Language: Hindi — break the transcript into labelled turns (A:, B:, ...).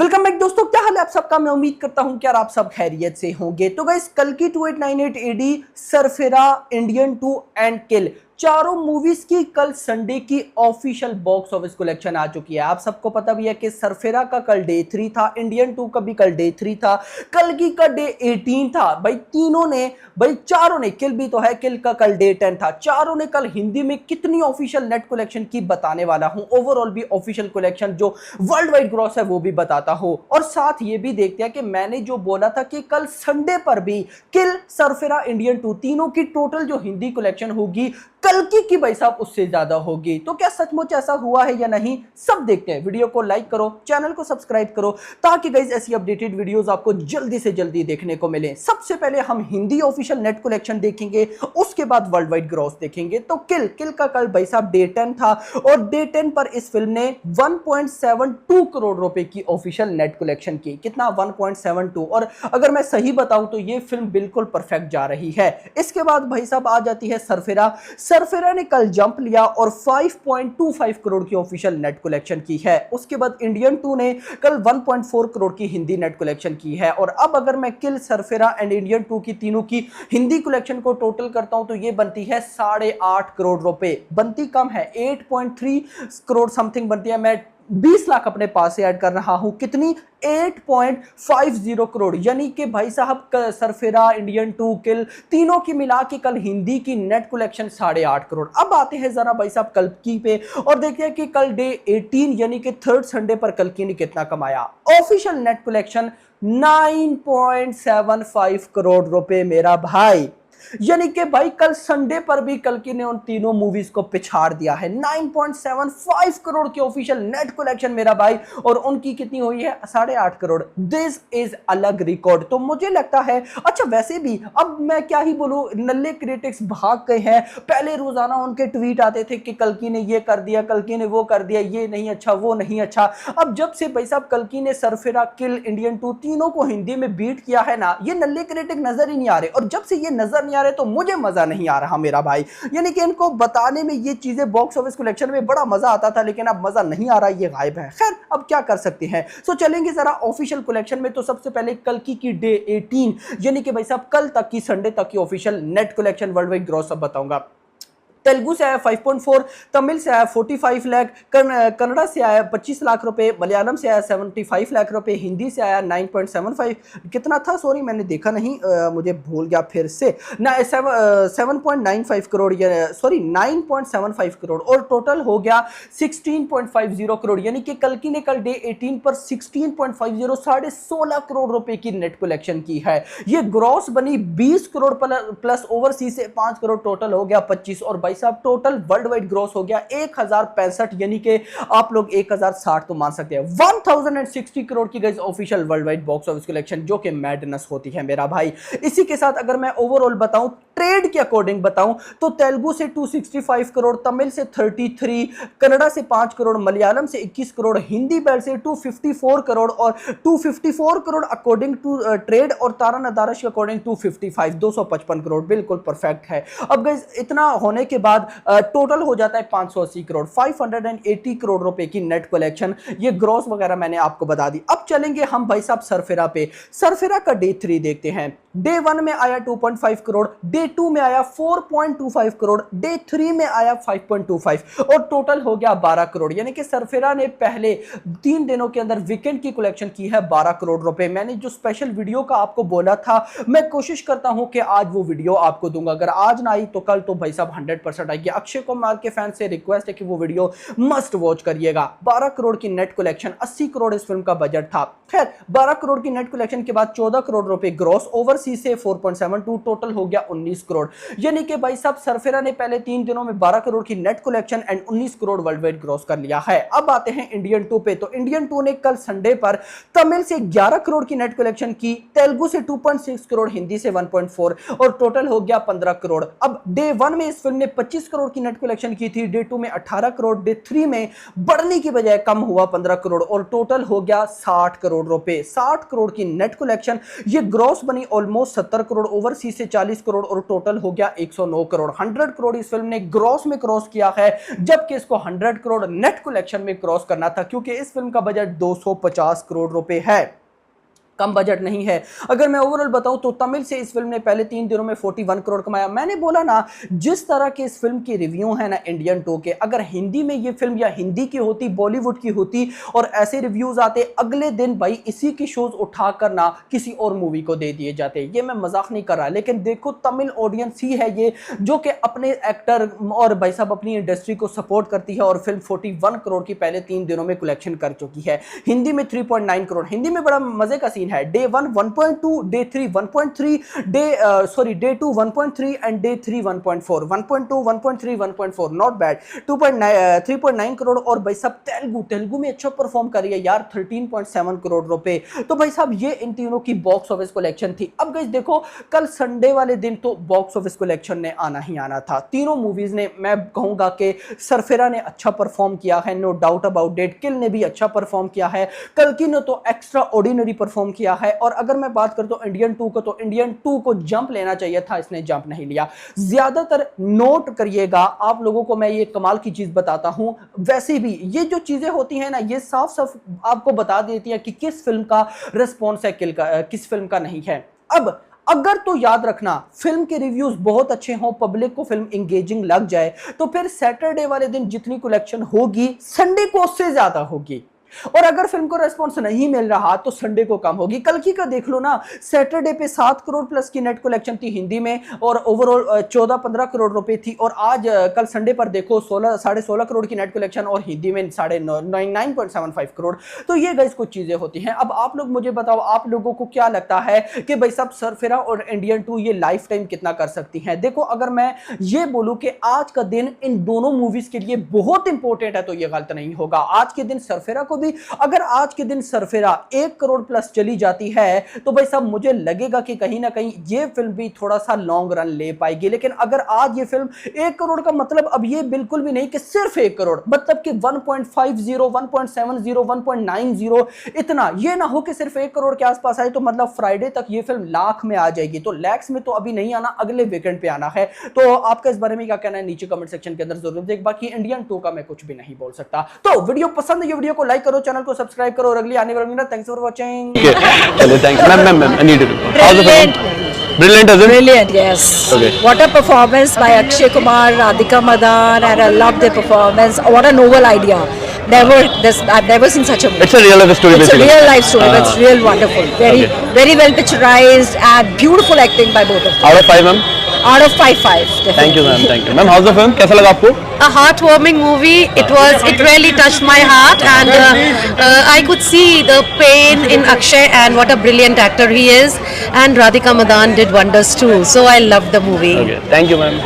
A: वेलकम बैक दोस्तों, क्या हाल है आप सबका। मैं उम्मीद करता हूं कि यार आप सब खैरियत से होंगे। तो गाइस, कल की 2898 एडी, सरफेरा, इंडियन 2 एंड किल, चारों मूवीज की कल संडे की ऑफिशियल बॉक्स ऑफिस कलेक्शन आ चुकी है। आप सबको पता भी है कि सरफेरा का कल डे 3 था, इंडियन 2 का भी कल डे 3 था, कल की का डे 18 था। भाई तीनों ने, भाई चारों ने, किल भी तो है, किल का कल डे 10 था। चारों ने कल हिंदी में कितनी ऑफिशियल नेट कलेक्शन की बताने वाला हूं। ओवरऑल भी ऑफिशियल कलेक्शन जो वर्ल्ड वाइड ग्रॉस है वो भी बताता हूं, और साथ ये भी देखते हैं कि मैंने जो बोला था कि कल संडे पर भी किल, सरफेरा, इंडियन 2 तीनों की टोटल जो हिंदी कलेक्शन होगी कल की भाई साहब उससे ज्यादा होगी। तो क्या सचमुच ऐसा हुआ है या नहीं, सब देखते हैं। वीडियो को लाइक करो, चैनल को सब्सक्राइब करो, ताकि गाइस ऐसी अपडेटेड वीडियोस आपको जल्दी से जल्दी देखने को मिले। सबसे पहले हम हिंदी ऑफिशियल नेट कलेक्शन देखेंगे, उसके बाद वर्ल्ड वाइड ग्रॉस देखेंगे। तो किल का कल भाई साहब डे 10 था, और डे 10 पर इस फिल्म ने 1.72 करोड़ रुपए की ऑफिशियल नेट कलेक्शन की। कितना? 1.72। और अगर मैं सही बताऊं तो ये फिल्म बिल्कुल परफेक्ट जा रही है। इसके बाद भाई साहब आ जाती है सरफेरा। सरफेरा ने कल जंप लिया और 5.25 करोड़ की ऑफिशियल नेट कलेक्शन की है। उसके बाद इंडियन 2 ने कल 1.4 करोड़ की हिंदी नेट कलेक्शन की है। और अब अगर मैं किल, सरफेरा एंड इंडियन 2 की तीनों की हिंदी कलेक्शन को टोटल करता हूं तो ये बनती है 8.5 करोड़ रुपए। बनती कम है, 8.3 करोड़ समथिंग बनती है। मैं 20 लाख अपने पास से ऐड कर रहा हूं। कितनी? 8.50 करोड़। यानी कि भाई साहब सरफेरा, इंडियन 2, किल तीनों की मिला के कल हिंदी की नेट कलेक्शन 8.5 करोड़। अब आते हैं जरा भाई साहब कल्कि पे, और देखते हैं कि कल डे 18 यानी कि थर्ड संडे पर कल्कि ने कितना कमाया। ऑफिशियल नेट कलेक्शन 9.75 करोड़ रुपए मेरा भाई। यानी कि भाई कल संडे पर भी कल्कि ने उन तीनों मूवीज को पिछाड़ दिया है। 9.75 करोड़ की ऑफिशियल नेट कलेक्शन मेरा भाई, और उनकी कितनी हुई है? 8.5 करोड़। दिस इज अलग रिकॉर्ड। तो मुझे लगता है, अच्छा वैसे भी अब मैं क्या ही बोलूं, नल्ले क्रिटिक्स भाग गए हैं। पहले रोजाना उनके ट्वीट आते थे कि कल्कि ने ये कर दिया, कल्कि ने वो कर दिया, ये नहीं अच्छा, वो नहीं अच्छा। अब जब से भाई साहब कल्कि ने सरफेरा, किल, इंडियन 2 तीनों को हिंदी में बीट किया है ना, ये नल्ले क्रिटिक नजर ही नहीं आ रहे। और जब से ये नजर नहीं आ रहे तो मुझे मजा नहीं आ रहा मेरा भाई। यानी कि इनको बताने में ये चीजें बॉक्स ऑफिस कलेक्शन में बड़ा मजा आता था, लेकिन अब मजा नहीं आ रहा, ये गायब है। खैर अब क्या कर सकते हैं। सो चलेंगे जरा ऑफिशियल कलेक्शन में। तो सबसे पहले कल्कि की डे 18 यानी कि भाई साहब कल तक की, संडे तक की official net collection world wide gross सब बताऊंगा। तेलुगु से आया 5.4, तमिल से आया 45 लाख, कन्नड़ा से आया 25 लाख रुपए, मलयालम से आया 75 लाख रुपए, हिंदी से आया 9.75। कितना था? सॉरी मैंने देखा नहीं, मुझे भूल गया फिर से ना। 7.95 करोड़, सॉरी 9.75 करोड़, और टोटल हो गया 16.50 करोड़। यानी कि कल्कि ने कल डे 18 पर 16.50, 16.5 करोड़ रुपए की नेट कलेक्शन की है। ये ग्रॉस बनी 20 करोड़ प्लस ओवरसीज से 5 करोड़, टोटल हो गया 25। और भाई साहब टोटल वर्ल्ड वाइड ग्रॉस हो गया 1065, यानी कि आप लोग 1060 तो मान सकते हैं। 1060 करोड़ की guys official world wide box office collection, जो कि मैडनेस होती है मेरा भाई। इसी के साथ अगर मैं ओवरऑल बताऊं, ट्रेड के अकॉर्डिंग बताऊं, तो तेलुगु से 265 करोड़, तमिल से 33, कन्नड़ा से 5 करोड़, मलयालम से 21 करोड़, हिंदी बेल्ट से 254 करोड़, और 254 करोड़ अकॉर्डिंग टू ट्रेड, और तारा नदारश के अकॉर्डिंग 255, 255 करोड़। बिल्कुल परफेक्ट है। अब गाइस इतना होने के बाद टोटल हो जाता है 580 करोड़, 580 करोड़ रुपए की नेट कलेक्शन। ये ग्रॉस वगैरह मैंने आपको बता दी। अब चलेंगे हम भाई साहब सरफेरा पे। सरफेरा का डे 3 देखते हैं। डे 1 में आया 2.5 करोड़, डे 2 में आया 4.25 करोड़, डे 3 में आया 5.25, और टोटल हो गया 12 करोड़। यानी कि सरफेरा ने पहले 3 दिनों के अंदर वीकेंड की कलेक्शन की है 12 करोड़ रुपए। मैंने जो स्पेशल वीडियो का आपको बोला था, मैं कोशिश करता हूं कि आज वो वीडियो आपको दूंगा। अगर आज ना आई तो कल तो भाई साहब 100% आएगी। अक्षय कुमार के फैन से रिक्वेस्ट है कि वो वीडियो मस्ट वॉच करिएगा। 12 करोड़ की नेट कलेक्शन, 80 करोड़ इस फिल्म का बजट था। खैर 12 करोड़ की नेट कलेक्शन के बाद 14 करोड़ रुपए ग्रॉस, ओवरसीज से 4.72, टोटल हो गया 19 करोड़। यानी कि भाई साहब सरफेरा ने पहले 3 दिनों में 12 करोड़ की net collection and 19 crore world wide gross कर लिया है। अब आते हैं इंडियन 2 पे। तो इंडियन 2 ने कल संडे पर तमिल से 11 करोड़ की नेट कलेक्शन की, तेलुगु से 2.6 करोड़, हिंदी से 1.4, और टोटल हो गया 15 करोड़। अब डे 1 में इस फिल्म ने 25 करोड़ की नेट कलेक्शन की थी, डे 2 में 18 करोड़, डे 3 में बढ़ने की बजाय कम हुआ 15 करोड़, और टोटल हो गया 60 करोड़ रुपए। 60 करोड़ की नेट कलेक्शन, ये ग्रॉस बनी ऑलमोस्ट 70 करोड़, ओवरसीज से 40 करोड़, और टोटल हो गया 109 करोड़। 100 करोड़ इस फिल्म ने ग्रॉस में क्रॉस किया है, जबकि इसको 100 करोड़ नेट कलेक्शन में क्रॉस करना था, क्योंकि इस फिल्म का बजट 250 करोड़ रुपए है, कम बजट नहीं है। अगर मैं ओवरऑल बताऊं तो तमिल से इस फिल्म ने पहले 3 दिनों में 41 करोड़ कमाया। मैंने बोला ना, जिस तरह के इस फिल्म के रिव्यू हैं ना इंडियन 2 के, अगर हिंदी में ये फिल्म या हिंदी की होती, बॉलीवुड की होती और ऐसे रिव्यूज आते, अगले दिन भाई इसी की शोज उठाकर ना किसी और मूवी को दे दिए जाते। ये मैं मजाक नहीं कर रहा, लेकिन देखो तमिल ऑडियंस ही है ये जो कि अपने एक्टर और भाई साहब अपनी इंडस्ट्री को सपोर्ट करती है, और फिल्म 41 करोड़ की पहले 3 दिनों में कलेक्शन कर चुकी है। हिंदी में 3.9 करोड़। हिंदी में बड़ा मजे का सीन है, day 1 1.2, day 3 1.3, day 2 1.3 and day 3 1.4, 1.2 1.3 1.4, not bad. 3.9 crore. और भाई साहब तेलुगु में अच्छा परफॉर्म कर रही है यार, 13.7 करोड़ रुपए। तो भाई साहब ये इन तीनों की बॉक्स ऑफिस कलेक्शन थी। अब गाइस देखो, कल संडे वाले दिन तो बॉक्स ऑफिस कलेक्शन ने आना ही आना था। तीनों मूवीज ने, मैं कहूंगा कि सरफेरा ने अच्छा परफॉर्म किया है, नो डाउट अबाउट इट। किल ने भी अच्छा परफॉर्म किया है, कल्कि ने तो एक्स्ट्रा ऑर्डिनरी परफॉर्म किया है। और अगर मैं बात करता हूं इंडियन 2 को, तो इंडियन 2 को जंप लेना चाहिए था, इसने जंप नहीं लिया। ज्यादातर नोट करिएगा, आप लोगों को मैं ये कमाल की चीज बताता हूं, वैसे भी ये जो चीजें होती हैं ना, ये साफ साफ आपको बता देती है कि किस फिल्म का रिस्पॉन्स है, किस फिल्म का नहीं है। अब अगर तो याद रखना, फिल्म के रिव्यूज बहुत अच्छे हों, पब्लिक को फिल्म एंगेजिंग लग जाए, तो फिर सैटरडे वाले दिन जितनी कलेक्शन होगी, संडे को उससे ज्यादा होगी। और अगर फिल्म को रेस्पॉन्स नहीं मिल रहा तो संडे को कम होगी। कल की का देख लो ना, सैटरडे पे 7 करोड़ प्लस की नेट कलेक्शन थी हिंदी में, और ओवरऑल 14-15 करोड़ रुपए थी। और आज कल संडे पर देखो 16.5 करोड़ की नेट कलेक्शन, और हिंदी में 9.75 करोड़। तो ये गाइस कुछ चीजें होती हैं। अब आप लोग मुझे बताओ, आप लोगों को क्या लगता है कि भाई साहब सरफेरा और इंडियन 2 ये लाइफ टाइम कितना कर सकती हैं? देखो, अगर मैं ये बोलूं कि आज का दिन इन दोनों मूवीज के लिए बहुत इंपॉर्टेंट है, तो ये गलत नहीं होगा। आज के दिन सरफेरा को भी, अगर आज के दिन सरफेरा 1 करोड़ प्लस चली जाती है, तो भाई साहब मुझे लगेगा कि कहीं ना कहीं ये फिल्म भी थोड़ा सा लॉन्ग रन ले पाएगी। लेकिन अगर आज ये फिल्म 1 करोड़ का मतलब अब ये बिल्कुल भी नहीं कि सिर्फ 1 करोड़, मतलब कि 1.50, 1.70, 1.90, इतना ये ना हो कि सिर्फ 1 करोड़ के आसपास आए, तो मतलब फ्राइडे तक ये फिल्म लाख में आ जाएगी। तो लैक्स में तो अभी नहीं आना, अगले वीकेंड पे आना है। तो आपका इस बारे में क्या कहना है नीचे कमेंट सेक्शन के अंदर जरूर देख। बाकी इंडियन 2 का मैं कुछ भी नहीं बोल सकता। तो वीडियो पसंद है, ये वीडियो को लाइक करो, चैनल को सब्सक्राइब करो, और अगली आने वाली वीडियो। Thanks for watching.
B: चलिए, thanks ma'am. I need it. Brilliant, isn't it?
C: Brilliant, yes.
B: Okay.
C: What a performance by Akshay Kumar, Radhika Madan, and I love their performance. What a novel idea. I've never seen such a movie.
B: It's a real life story.
C: It's
B: basically.
C: a real life story. It's real wonderful. Very well picturized and beautiful acting by both of them.
B: Out of 5, ma'am.
C: Out of 5.
B: Thank you, ma'am. Thank you, ma'am. How's the film? कैसा लगा आपको?
D: A heartwarming movie. It really touched my heart, and I could see the pain in Akshay and what a brilliant actor he is. And Radhika Madan did wonders too. So I loved the movie.
B: Okay. Thank you, ma'am.